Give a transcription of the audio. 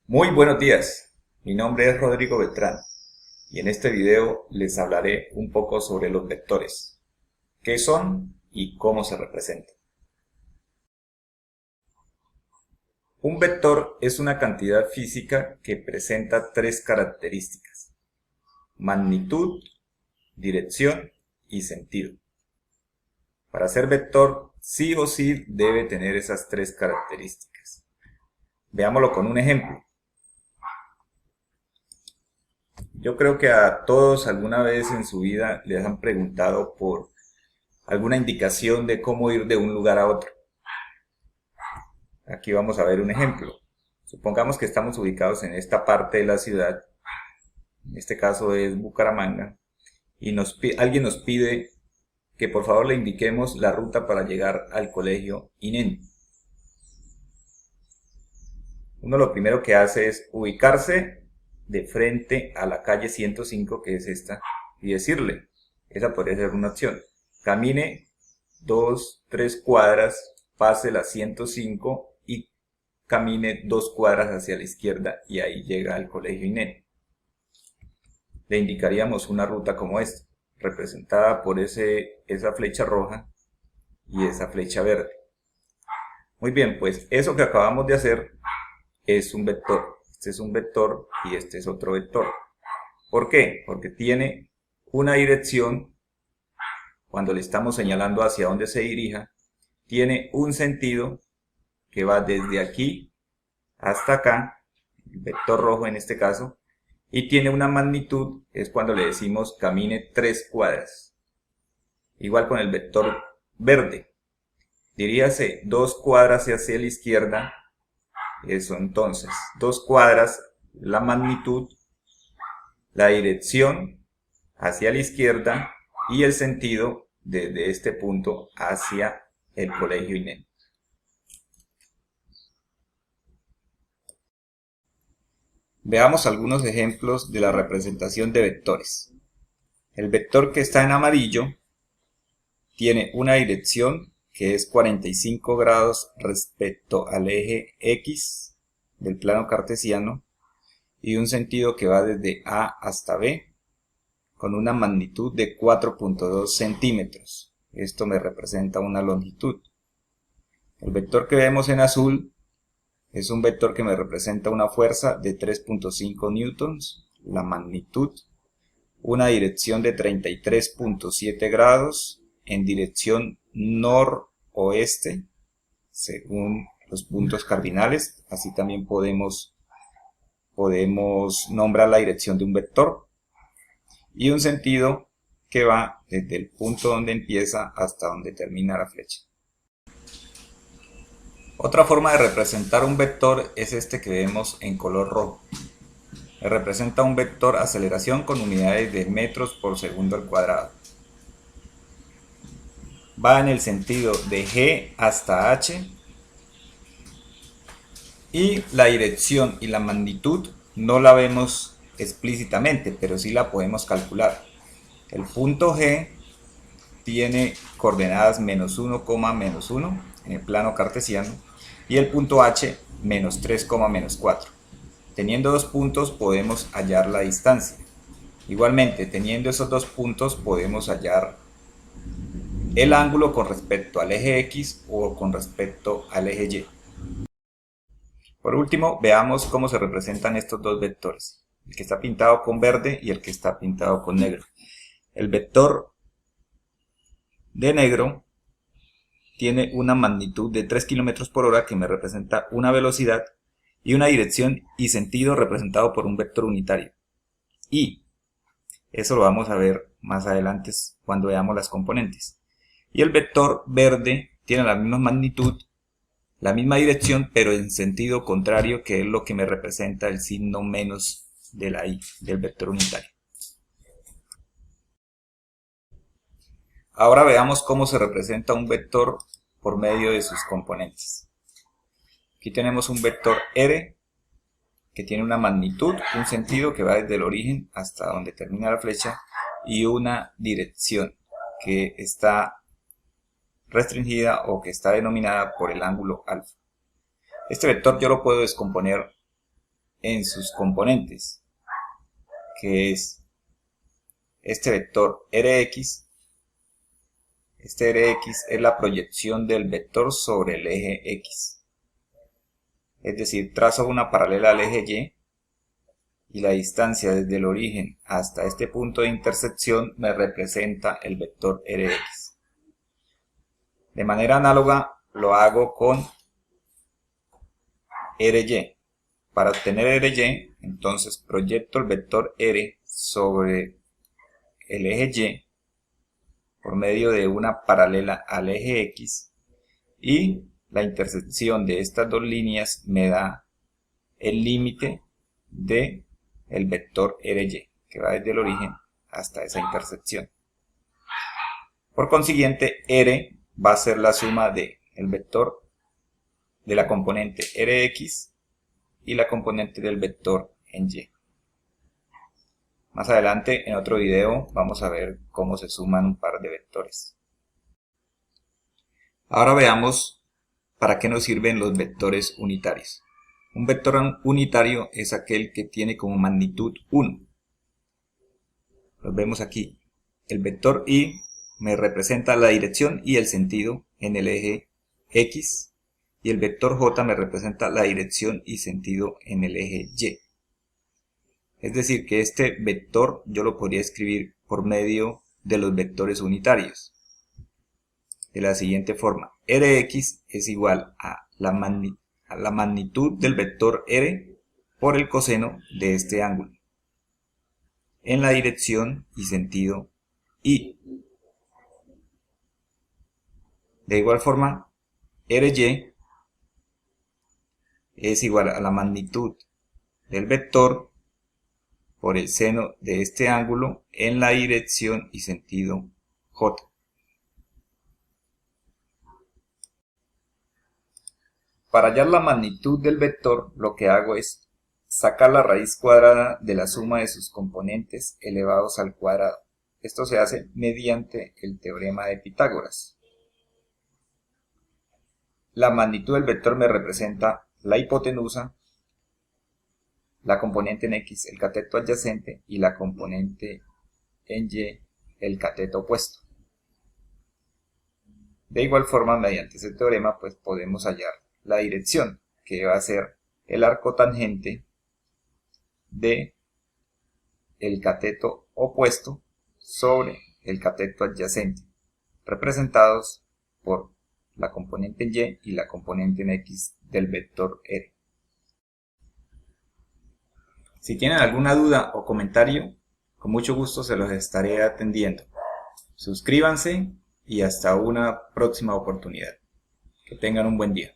Muy buenos días, mi nombre es Rodrigo Beltrán y en este video les hablaré un poco sobre los vectores, qué son y cómo se representan. Un vector es una cantidad física que presenta tres características: magnitud, dirección y sentido. Para ser vector, sí o sí debe tener esas tres características. Veámoslo con un ejemplo. Yo creo que a todos alguna vez en su vida les han preguntado por alguna indicación de cómo ir de un lugar a otro. Aquí vamos a ver un ejemplo. Supongamos que estamos ubicados en esta parte de la ciudad, en este caso es Bucaramanga, y alguien nos pide que por favor le indiquemos la ruta para llegar al colegio INEN. Uno lo primero que hace es ubicarse de frente a la calle 105, que es esta, y decirle, esa podría ser una opción: camine 2-3 cuadras, pase la 105 y camine 2 cuadras hacia la izquierda y ahí llega al colegio INEN. Le indicaríamos una ruta como esta, representada por esa flecha roja y esa flecha verde. Muy bien, pues eso que acabamos de hacer es un vector. Este es un vector y este es otro vector. ¿Por qué? Porque tiene una dirección. Cuando le estamos señalando hacia dónde se dirija, tiene un sentido que va desde aquí hasta acá, el vector rojo en este caso, y tiene una magnitud, es cuando le decimos camine 3 cuadras. Igual con el vector verde, diríase 2 cuadras hacia la izquierda, eso entonces, 2 cuadras, la magnitud, la dirección hacia la izquierda y el sentido desde este punto hacia el colegio INEN. Veamos algunos ejemplos de la representación de vectores. El vector que está en amarillo tiene una dirección que es 45 grados respecto al eje X del plano cartesiano y un sentido que va desde A hasta B con una magnitud de 4.2 centímetros. Esto me representa una longitud. El vector que vemos en azul es un vector que me representa una fuerza de 3.5 newtons, la magnitud, una dirección de 33.7 grados en dirección noroeste, según los puntos cardinales. Así también podemos nombrar la dirección de un vector. Y un sentido que va desde el punto donde empieza hasta donde termina la flecha. Otra forma de representar un vector es este que vemos en color rojo. Representa un vector aceleración con unidades de metros por segundo al cuadrado. Va en el sentido de G hasta H y la dirección y la magnitud no la vemos explícitamente, pero sí la podemos calcular. El punto G tiene coordenadas menos 1, menos 1 en el plano cartesiano y el punto H menos 3, menos 4. Teniendo dos puntos podemos hallar la distancia. Igualmente, teniendo esos dos puntos podemos hallar el ángulo con respecto al eje X o con respecto al eje Y. Por último, veamos cómo se representan estos dos vectores, el que está pintado con verde y el que está pintado con negro. El vector de negro tiene una magnitud de 3 km por hora que me representa una velocidad y una dirección y sentido representado por un vector unitario. Y eso lo vamos a ver más adelante cuando veamos las componentes. Y el vector verde tiene la misma magnitud, la misma dirección, pero en sentido contrario, que es lo que me representa el signo menos de la I, del vector unitario. Ahora veamos cómo se representa un vector por medio de sus componentes. Aquí tenemos un vector R que tiene una magnitud, un sentido que va desde el origen hasta donde termina la flecha y una dirección que está restringida o que está denominada por el ángulo alfa. Este vector yo lo puedo descomponer en sus componentes, que es este vector Rx. Este Rx es la proyección del vector sobre el eje X. Es decir, trazo una paralela al eje Y la distancia desde el origen hasta este punto de intersección me representa el vector Rx. De manera análoga lo hago con Ry. Para obtener Ry, entonces proyecto el vector R sobre el eje Y por medio de una paralela al eje X, y la intersección de estas dos líneas me da el límite de el vector Ry, que va desde el origen hasta esa intersección. Por consiguiente, R va a ser la suma de el vector de la componente Rx y la componente del vector en Y. Más adelante, en otro video, vamos a ver cómo se suman un par de vectores. Ahora veamos para qué nos sirven los vectores unitarios. Un vector unitario es aquel que tiene como magnitud 1. Los vemos aquí. El vector Y me representa la dirección y el sentido en el eje X, y el vector J me representa la dirección y sentido en el eje Y. Es decir, que este vector yo lo podría escribir por medio de los vectores unitarios. De la siguiente forma: Rx es igual a la magnitud del vector R por el coseno de este ángulo, en la dirección y sentido Y. De igual forma, Ry es igual a la magnitud del vector por el seno de este ángulo en la dirección y sentido J. Para hallar la magnitud del vector, lo que hago es sacar la raíz cuadrada de la suma de sus componentes elevados al cuadrado. Esto se hace mediante el teorema de Pitágoras. La magnitud del vector me representa la hipotenusa, la componente en X, el cateto adyacente, y la componente en Y, el cateto opuesto. De igual forma, mediante ese teorema, pues podemos hallar la dirección, que va a ser el arco tangente de el cateto opuesto sobre el cateto adyacente, representados por la componente en Y y la componente en X del vector R. Si tienen alguna duda o comentario, con mucho gusto se los estaré atendiendo. Suscríbanse y hasta una próxima oportunidad. Que tengan un buen día.